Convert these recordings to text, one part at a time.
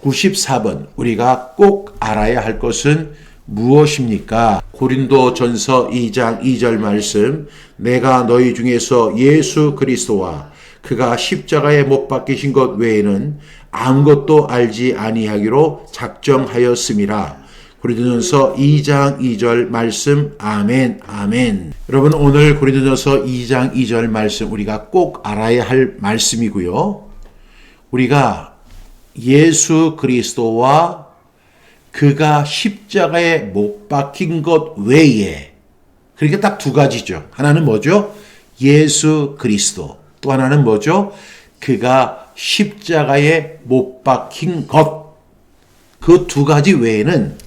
94번 우리가 꼭 알아야 할 것은 무엇입니까? 고린도전서 2장 2절 말씀, 내가 너희 중에서 예수 그리스도와 그가 십자가에 못 박히신 것 외에는 아무것도 알지 아니하기로 작정하였음이라. 고린도전서 2장 2절 말씀. 아멘, 아멘. 여러분, 오늘 고린도전서 2장 2절 말씀 우리가 꼭 알아야 할 말씀이고요. 우리가 예수 그리스도와 그가 십자가에 못 박힌 것 외에, 그러니까 딱 두 가지죠. 하나는 뭐죠? 예수 그리스도. 또 하나는 뭐죠? 그가 십자가에 못 박힌 것. 그 두 가지 외에는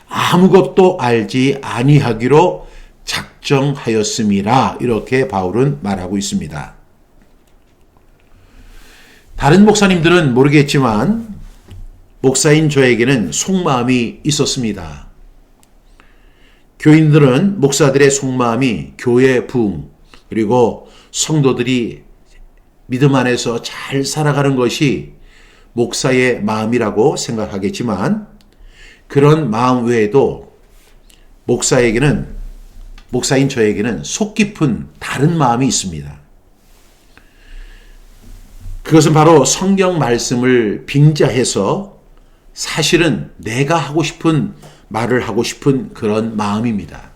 아무것도 알지 아니하기로 작정하였음이라. 이렇게 바울은 말하고 있습니다. 다른 목사님들은 모르겠지만 목사인 저에게는 속마음이 있었습니다. 교인들은 목사들의 속마음이 교회 부흥, 그리고 성도들이 믿음 안에서 잘 살아가는 것이 목사의 마음이라고 생각하겠지만, 그런 마음 외에도 목사인 저에게는 속 깊은 다른 마음이 있습니다. 그것은 바로 성경 말씀을 빙자해서 사실은 내가 하고 싶은 말을 하고 싶은 그런 마음입니다.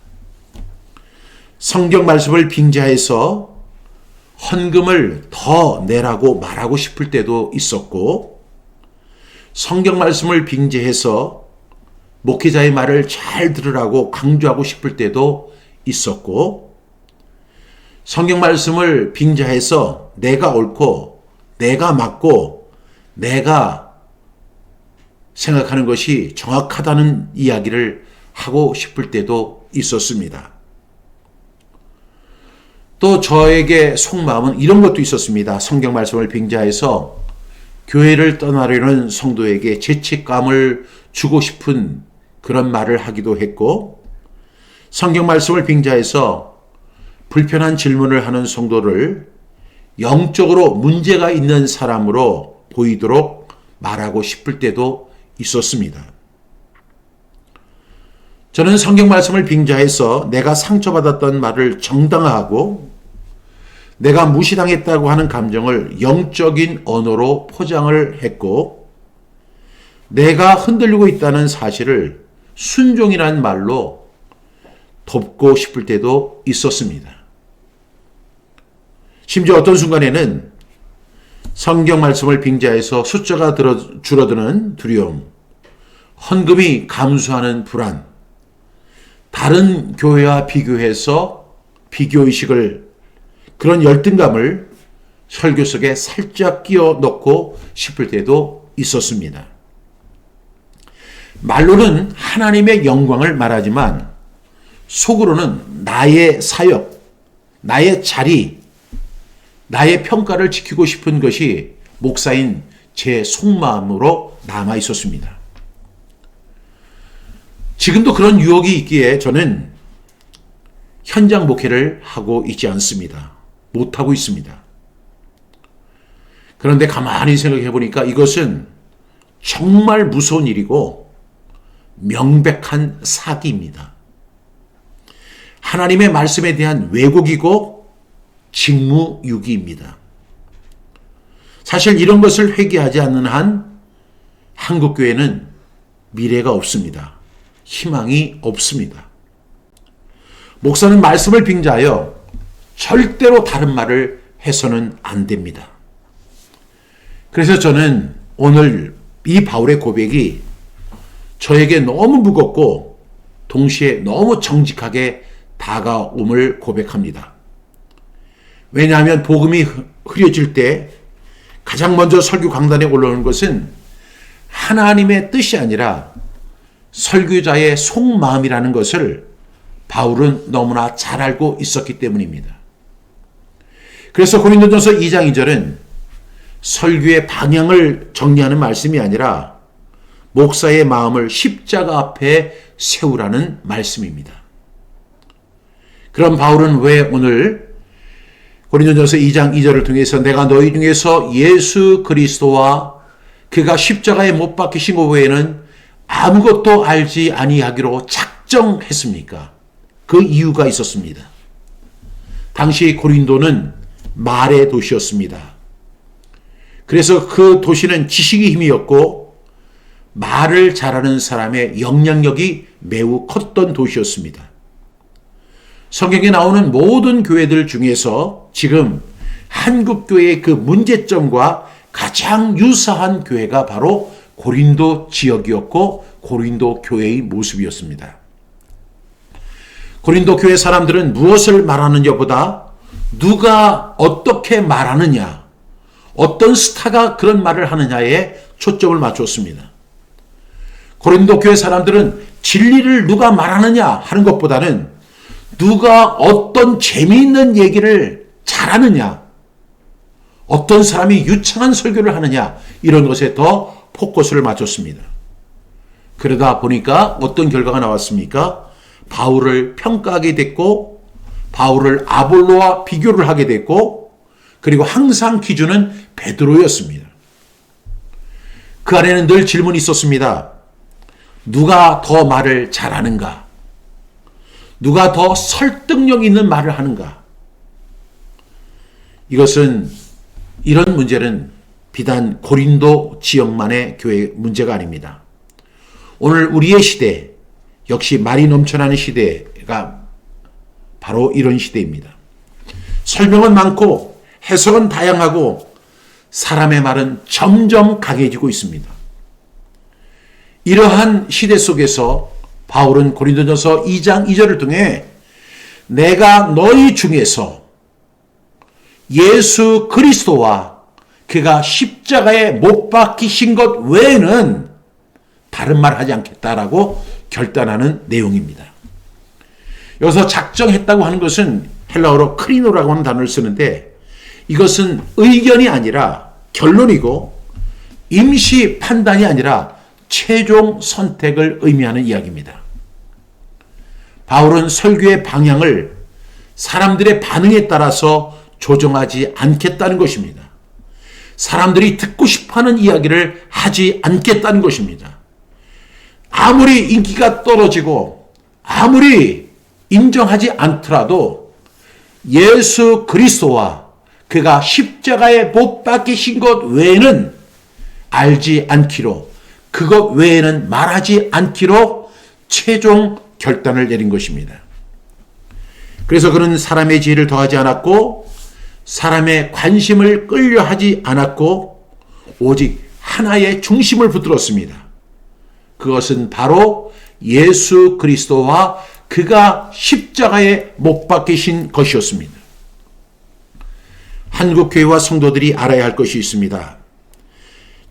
성경 말씀을 빙자해서 헌금을 더 내라고 말하고 싶을 때도 있었고, 성경 말씀을 빙자해서 목회자의 말을 잘 들으라고 강조하고 싶을 때도 있었고, 성경 말씀을 빙자해서 내가 옳고 내가 맞고 내가 생각하는 것이 정확하다는 이야기를 하고 싶을 때도 있었습니다. 또 저에게 속마음은 이런 것도 있었습니다. 성경 말씀을 빙자해서 교회를 떠나려는 성도에게 죄책감을 주고 싶은 그런 말을 하기도 했고, 성경 말씀을 빙자해서 불편한 질문을 하는 성도를 영적으로 문제가 있는 사람으로 보이도록 말하고 싶을 때도 있었습니다. 저는 성경 말씀을 빙자해서 내가 상처받았던 말을 정당화하고 내가 무시당했다고 하는 감정을 영적인 언어로 포장을 했고, 내가 흔들리고 있다는 사실을 순종이라는 말로 덮고 싶을 때도 있었습니다. 심지어 어떤 순간에는 성경 말씀을 빙자해서 숫자가 줄어드는 두려움, 헌금이 감소하는 불안, 다른 교회와 비교해서 비교의식을, 그런 열등감을 설교 속에 살짝 끼워 넣고 싶을 때도 있었습니다. 말로는 하나님의 영광을 말하지만 속으로는 나의 사역, 나의 자리, 나의 평가를 지키고 싶은 것이 목사인 제 속마음으로 남아 있었습니다. 지금도 그런 유혹이 있기에 저는 현장 목회를 하고 있지 않습니다. 못하고 있습니다. 그런데 가만히 생각해 보니까 이것은 정말 무서운 일이고 명백한 사기입니다. 하나님의 말씀에 대한 왜곡이고 직무유기입니다. 사실 이런 것을 회개하지 않는 한 한국교회는 미래가 없습니다. 희망이 없습니다. 목사는 말씀을 빙자하여 절대로 다른 말을 해서는 안 됩니다. 그래서 저는 오늘 이 바울의 고백이 저에게 너무 무겁고 동시에 너무 정직하게 다가옴을 고백합니다. 왜냐하면 복음이 흐려질 때 가장 먼저 설교 강단에 올라오는 것은 하나님의 뜻이 아니라 설교자의 속마음이라는 것을 바울은 너무나 잘 알고 있었기 때문입니다. 그래서 고린도전서 2장 2절은 설교의 방향을 정리하는 말씀이 아니라 목사의 마음을 십자가 앞에 세우라는 말씀입니다. 그럼 바울은 왜 오늘 고린도전서 2장 2절을 통해서 내가 너희 중에서 예수 그리스도와 그가 십자가에 못 박히신 것 외에는 아무것도 알지 아니하기로 작정했습니까? 그 이유가 있었습니다. 당시 고린도는 말의 도시였습니다. 그래서 그 도시는 지식의 힘이었고 말을 잘하는 사람의 영향력이 매우 컸던 도시였습니다. 성경에 나오는 모든 교회들 중에서 지금 한국교회의 그 문제점과 가장 유사한 교회가 바로 고린도 지역이었고 고린도 교회의 모습이었습니다. 고린도 교회 사람들은 무엇을 말하느냐보다 누가 어떻게 말하느냐, 어떤 스타가 그런 말을 하느냐에 초점을 맞췄습니다. 고린도 교회 사람들은 진리를 누가 말하느냐 하는 것보다는 누가 어떤 재미있는 얘기를 잘하느냐, 어떤 사람이 유창한 설교를 하느냐 이런 것에 더 포커스를 맞췄습니다. 그러다 보니까 어떤 결과가 나왔습니까? 바울을 평가하게 됐고 바울을 아볼로와 비교를 하게 됐고 그리고 항상 기준은 베드로였습니다. 그 안에는 늘 질문이 있었습니다. 누가 더 말을 잘하는가? 누가 더 설득력 있는 말을 하는가? 이런 문제는 비단 고린도 지역만의 교회 문제가 아닙니다. 오늘 우리의 시대, 역시 말이 넘쳐나는 시대가 바로 이런 시대입니다. 설명은 많고 해석은 다양하고 사람의 말은 점점 강해지고 있습니다. 이러한 시대 속에서 바울은 고린도전서 2장 2절을 통해 내가 너희 중에서 예수 그리스도와 그가 십자가에 못 박히신 것 외에는 다른 말 하지 않겠다라고 결단하는 내용입니다. 여기서 작정했다고 하는 것은 헬라어로 크리노라고 하는 단어를 쓰는데 이것은 의견이 아니라 결론이고 임시 판단이 아니라 최종 선택을 의미하는 이야기입니다. 바울은 설교의 방향을 사람들의 반응에 따라서 조정하지 않겠다는 것입니다. 사람들이 듣고 싶어하는 이야기를 하지 않겠다는 것입니다. 아무리 인기가 떨어지고 아무리 인정하지 않더라도 예수 그리스도와 그가 십자가에 못 박히신 것 외에는 알지 않기로, 그것 외에는 말하지 않기로 최종 결단을 내린 것입니다. 그래서 그는 사람의 지혜를 더하지 않았고 사람의 관심을 끌려하지 않았고 오직 하나의 중심을 붙들었습니다. 그것은 바로 예수 그리스도와 그가 십자가에 못 박히신 것이었습니다. 한국교회와 성도들이 알아야 할 것이 있습니다.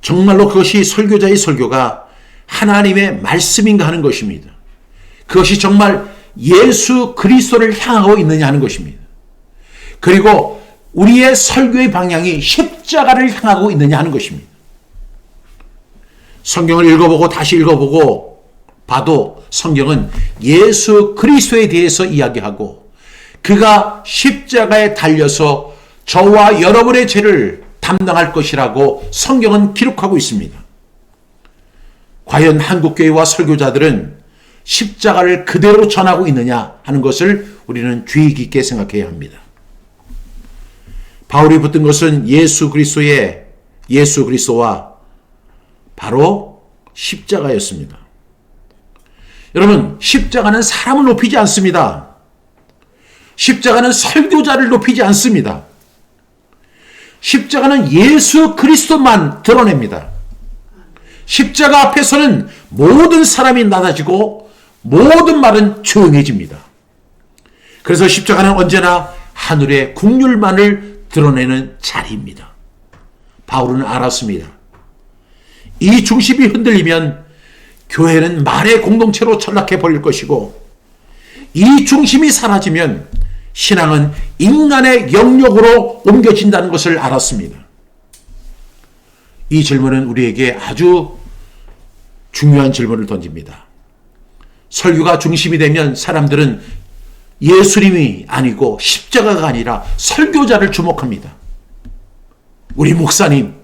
정말로 그것이 설교자의 설교가 하나님의 말씀인가 하는 것입니다. 그것이 정말 예수 그리스도를 향하고 있느냐 하는 것입니다. 그리고 우리의 설교의 방향이 십자가를 향하고 있느냐 하는 것입니다. 성경을 읽어보고 다시 읽어보고 봐도 성경은 예수 그리스도에 대해서 이야기하고 그가 십자가에 달려서 저와 여러분의 죄를 담당할 것이라고 성경은 기록하고 있습니다. 과연 한국교회와 설교자들은 십자가를 그대로 전하고 있느냐 하는 것을 우리는 주의 깊게 생각해야 합니다. 바울이 붙든 것은 예수 그리스도와 바로 십자가였습니다. 여러분, 십자가는 사람을 높이지 않습니다. 십자가는 설교자를 높이지 않습니다. 십자가는 예수 그리스도만 드러냅니다. 십자가 앞에서는 모든 사람이 낮아지고 모든 말은 조용해집니다. 그래서 십자가는 언제나 하늘의 국률만을 드러내는 자리입니다. 바울은 알았습니다. 이 중심이 흔들리면 교회는 말의 공동체로 전락해 버릴 것이고 이 중심이 사라지면 신앙은 인간의 영역으로 옮겨진다는 것을 알았습니다. 이 질문은 우리에게 아주 중요한 질문을 던집니다. 설교가 중심이 되면 사람들은 예수님이 아니고 십자가가 아니라 설교자를 주목합니다. 우리 목사님,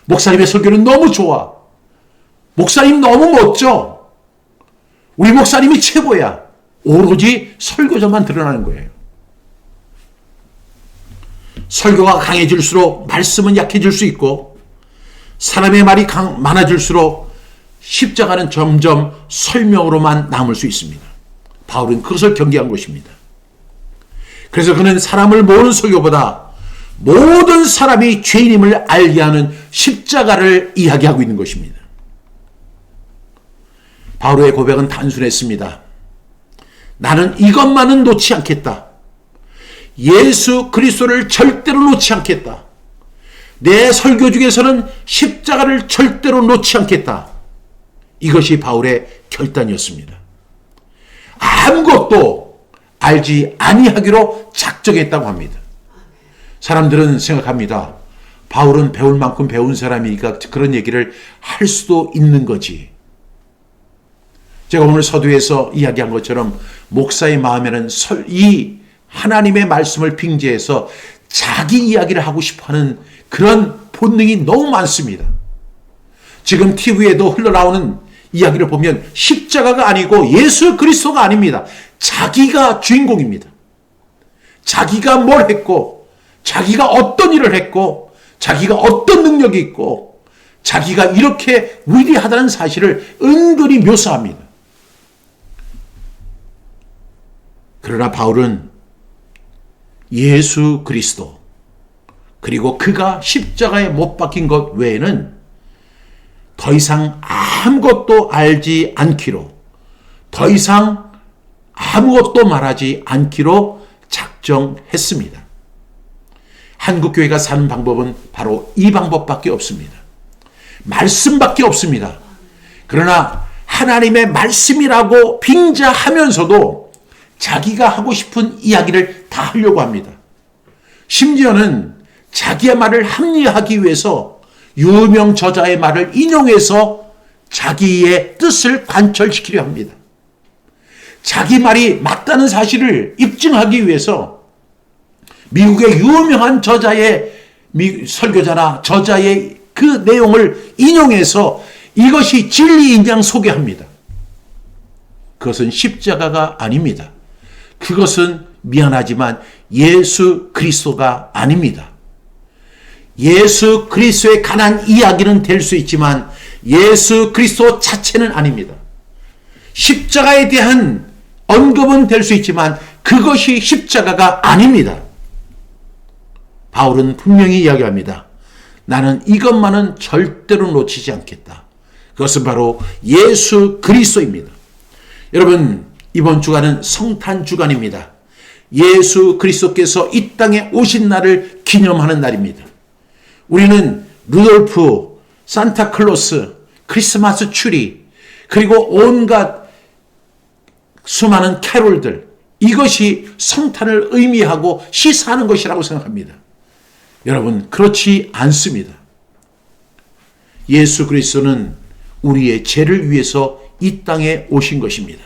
목사님의 설교는 너무 좋아. 목사님 너무 멋져. 우리 목사님이 최고야. 오로지 설교자만 드러나는 거예요. 설교가 강해질수록 말씀은 약해질 수 있고, 사람의 말이 많아질수록 십자가는 점점 설명으로만 남을 수 있습니다. 바울은 그것을 경계한 것입니다. 그래서 그는 사람을 모르는 설교보다 모든 사람이 죄인임을 알게 하는 십자가를 이야기하고 있는 것입니다. 바울의 고백은 단순했습니다. 나는 이것만은 놓지 않겠다. 예수 그리스도를 절대로 놓지 않겠다. 내 설교 중에서는 십자가를 절대로 놓지 않겠다. 이것이 바울의 결단이었습니다. 아무것도 알지 아니하기로 작정했다고 합니다. 사람들은 생각합니다. 바울은 배울 만큼 배운 사람이니까 그런 얘기를 할 수도 있는 거지. 제가 오늘 서두에서 이야기한 것처럼 목사의 마음에는 이 하나님의 말씀을 빙자해서 자기 이야기를 하고 싶어하는 그런 본능이 너무 많습니다. 지금 TV에도 흘러나오는 이야기를 보면 십자가가 아니고 예수 그리스도가 아닙니다. 자기가 주인공입니다. 자기가 뭘 했고, 자기가 어떤 일을 했고, 자기가 어떤 능력이 있고, 자기가 이렇게 위대하다는 사실을 은근히 묘사합니다. 그러나 바울은 예수 그리스도, 그리고 그가 십자가에 못 박힌 것 외에는 더 이상 아무것도 알지 않기로, 더 이상 아무것도 말하지 않기로 작정했습니다. 한국교회가 사는 방법은 바로 이 방법밖에 없습니다. 말씀밖에 없습니다. 그러나 하나님의 말씀이라고 빙자하면서도 자기가 하고 싶은 이야기를 다 하려고 합니다. 심지어는 자기의 말을 합리화하기 위해서 유명 저자의 말을 인용해서 자기의 뜻을 관철시키려 합니다. 자기 말이 맞다는 사실을 입증하기 위해서 미국의 유명한 저자의 설교자나 저자의 그 내용을 인용해서 이것이 진리인 양 소개합니다. 그것은 십자가가 아닙니다. 그것은 미안하지만 예수 그리스도가 아닙니다. 예수 그리스도에 관한 이야기는 될 수 있지만 예수 그리스도 자체는 아닙니다. 십자가에 대한 언급은 될 수 있지만 그것이 십자가가 아닙니다. 바울은 분명히 이야기합니다. 나는 이것만은 절대로 놓치지 않겠다. 그것은 바로 예수 그리스도입니다. 여러분, 이번 주간은 성탄 주간입니다. 예수 그리스도께서 이 땅에 오신 날을 기념하는 날입니다. 우리는 루돌프, 산타클로스, 크리스마스 추리, 그리고 온갖 수많은 캐롤들, 이것이 성탄을 의미하고 시사하는 것이라고 생각합니다. 여러분, 그렇지 않습니다. 예수 그리스도는 우리의 죄를 위해서 이 땅에 오신 것입니다.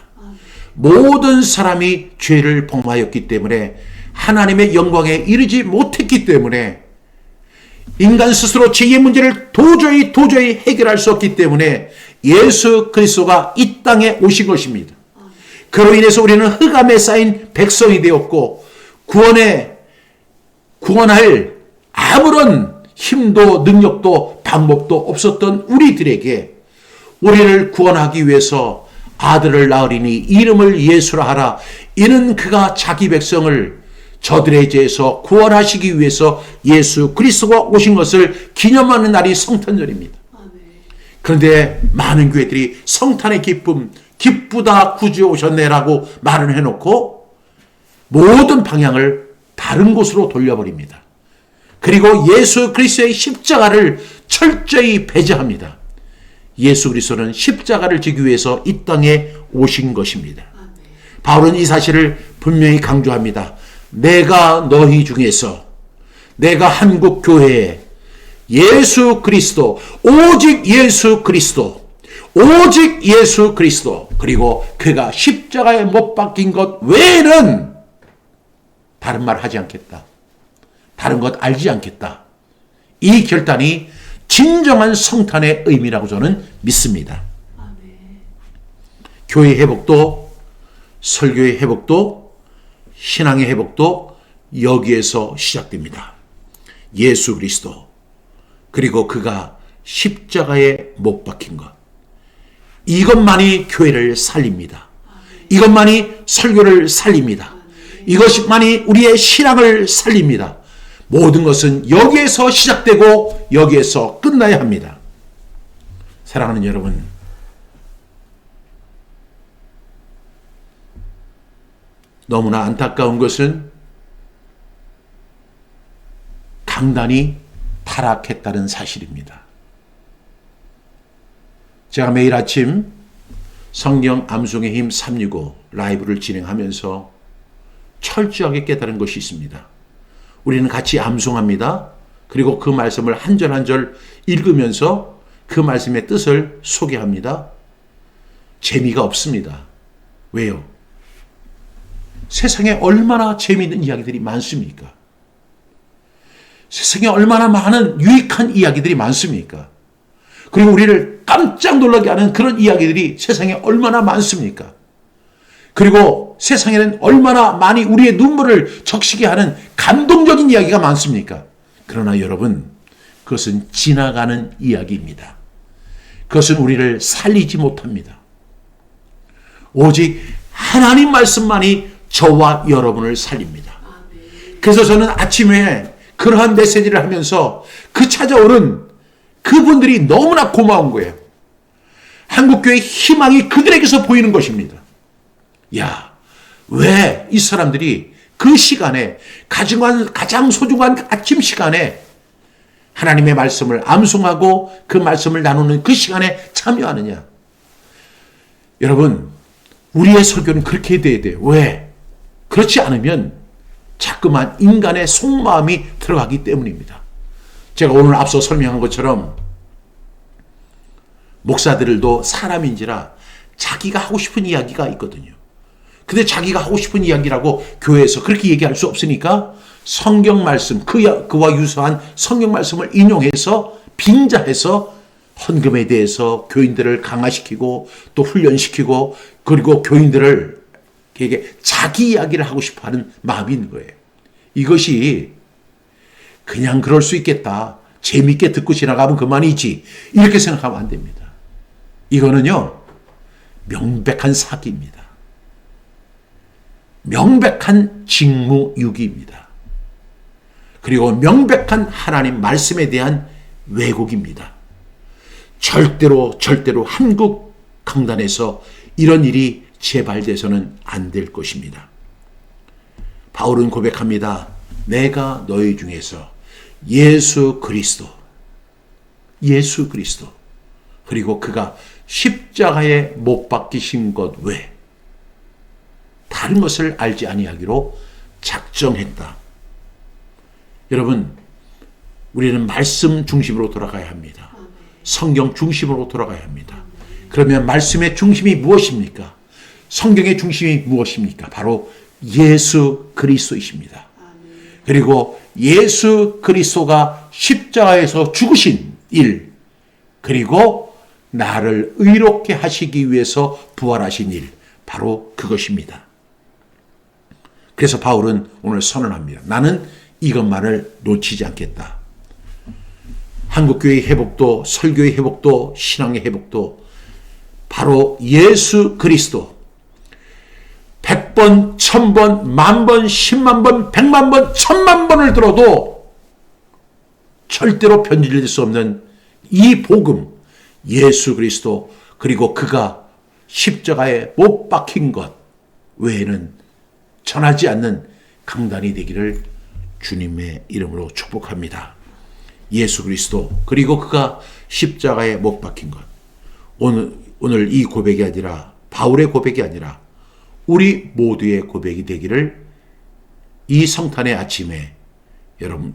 모든 사람이 죄를 범하였기 때문에, 하나님의 영광에 이르지 못했기 때문에, 인간 스스로 죄의 문제를 도저히 해결할 수 없기 때문에 예수 그리스도가 이 땅에 오신 것입니다. 그로 인해서 우리는 흑암에 쌓인 백성이 되었고, 구원할 아무런 힘도 능력도 방법도 없었던 우리들에게 우리를 구원하기 위해서 아들을 낳으리니 이름을 예수라 하라. 이는 그가 자기 백성을 저들의 죄에서 구원하시기 위해서 예수 그리스도가 오신 것을 기념하는 날이 성탄절입니다. 그런데 많은 교회들이 성탄의 기쁨, 기쁘다 구주에 오셨네라고 말을 해놓고 모든 방향을 다른 곳으로 돌려버립니다. 그리고 예수 그리스도의 십자가를 철저히 배제합니다. 예수 그리스도는 십자가를 지기 위해서 이 땅에 오신 것입니다. 바울은 이 사실을 분명히 강조합니다. 내가 너희 중에서, 내가 한국 교회에 예수 그리스도, 오직 예수 그리스도, 오직 예수 그리스도, 그리고 그가 십자가에 못 박힌 것 외에는 다른 말 하지 않겠다. 다른 것 알지 않겠다. 이 결단이 진정한 성탄의 의미라고 저는 믿습니다. 교회의 회복도, 설교의 회복도, 신앙의 회복도 여기에서 시작됩니다. 예수 그리스도, 그리고 그가 십자가에 못 박힌 것, 이것만이 교회를 살립니다. 이것만이 설교를 살립니다. 이것만이 우리의 신앙을 살립니다. 모든 것은 여기에서 시작되고 여기에서 끝나야 합니다. 사랑하는 여러분, 너무나 안타까운 것은 강단이 타락했다는 사실입니다. 제가 매일 아침 성경 암송의 힘 365 라이브를 진행하면서 철저하게 깨달은 것이 있습니다. 우리는 같이 암송합니다. 그리고 그 말씀을 한 절 한 절 읽으면서 그 말씀의 뜻을 소개합니다. 재미가 없습니다. 왜요? 세상에 얼마나 재미있는 이야기들이 많습니까? 세상에 얼마나 많은 유익한 이야기들이 많습니까? 그리고 우리를 깜짝 놀라게 하는 그런 이야기들이 세상에 얼마나 많습니까? 그리고 세상에는 얼마나 많이 우리의 눈물을 적시게 하는 감동적인 이야기가 많습니까? 그러나 여러분, 그것은 지나가는 이야기입니다. 그것은 우리를 살리지 못합니다. 오직 하나님 말씀만이 저와 여러분을 살립니다. 그래서 저는 아침에 그러한 메시지를 하면서 그 찾아오는 그분들이 너무나 고마운 거예요. 한국교회의 희망이 그들에게서 보이는 것입니다. 야, 왜 이 사람들이 그 시간에 가장 소중한 아침 시간에 하나님의 말씀을 암송하고 그 말씀을 나누는 그 시간에 참여하느냐? 여러분, 우리의 설교는 그렇게 돼야 돼요. 왜? 그렇지 않으면 자꾸만 인간의 속마음이 들어가기 때문입니다. 제가 오늘 앞서 설명한 것처럼 목사들도 사람인지라 자기가 하고 싶은 이야기가 있거든요. 근데 자기가 하고 싶은 이야기라고 교회에서 그렇게 얘기할 수 없으니까 성경 말씀, 그와 유사한 성경 말씀을 인용해서 빙자해서 헌금에 대해서 교인들을 강화시키고 또 훈련시키고 그리고 교인들을 자기 이야기를 하고 싶어하는 마음이 있는 거예요. 이것이 그냥 그럴 수 있겠다. 재밌게 듣고 지나가면 그만이지. 이렇게 생각하면 안 됩니다. 이거는요, 명백한 사기입니다. 명백한 직무유기입니다. 그리고 명백한 하나님 말씀에 대한 왜곡입니다. 절대로 한국 강단에서 이런 일이 재발돼서는 안 될 것입니다. 바울은 고백합니다. 내가 너희 중에서 예수 그리스도 그리고 그가 십자가에 못 박히신 것 외 다른 것을 알지 아니하기로 작정했다. 여러분, 우리는 말씀 중심으로 돌아가야 합니다. 성경 중심으로 돌아가야 합니다. 그러면 말씀의 중심이 무엇입니까? 성경의 중심이 무엇입니까? 바로 예수 그리스도이십니다. 그리고 예수 그리스도가 십자가에서 죽으신 일, 그리고 나를 의롭게 하시기 위해서 부활하신 일, 바로 그것입니다. 그래서 바울은 오늘 선언합니다. 나는 이것만을 놓치지 않겠다. 한국교회의 회복도, 설교의 회복도, 신앙의 회복도 바로 예수 그리스도 100번, 1000번, 10,000번, 100,000번, 100,000번, 10,000,000번을 들어도 절대로 변질될 수 없는 이 복음, 예수 그리스도, 그리고 그가 십자가에 못 박힌 것 외에는 전하지 않는 강단이 되기를 주님의 이름으로 축복합니다. 예수 그리스도, 그리고 그가 십자가에 못 박힌 것. 오늘 이 고백이 아니라, 바울의 고백이 아니라 우리 모두의 고백이 되기를 이 성탄의 아침에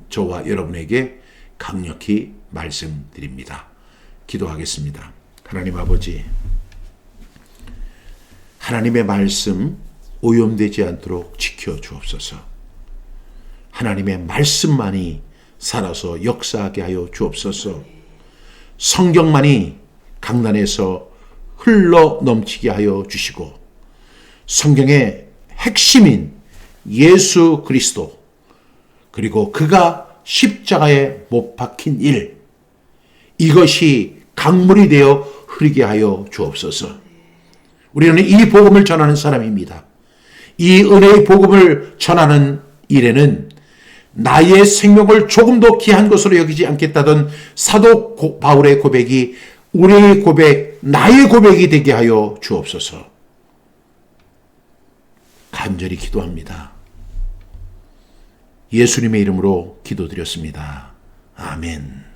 저와 여러분에게 강력히 말씀드립니다. 기도하겠습니다. 하나님 아버지, 하나님의 말씀 오염되지 않도록 지켜주옵소서. 하나님의 말씀만이 살아서 역사하게 하여 주옵소서. 성경만이 강단에서 흘러 넘치게 하여 주시고 성경의 핵심인 예수 그리스도 그리고 그가 십자가에 못 박힌 일 이것이 강물이 되어 흐르게 하여 주옵소서. 우리는 이 복음을 전하는 사람입니다. 이 은혜의 복음을 전하는 일에는 나의 생명을 조금도 귀한 것으로 여기지 않겠다던 사도 바울의 고백이 우리의 고백, 나의 고백이 되게 하여 주옵소서. 간절히 기도합니다. 예수님의 이름으로 기도드렸습니다. 아멘.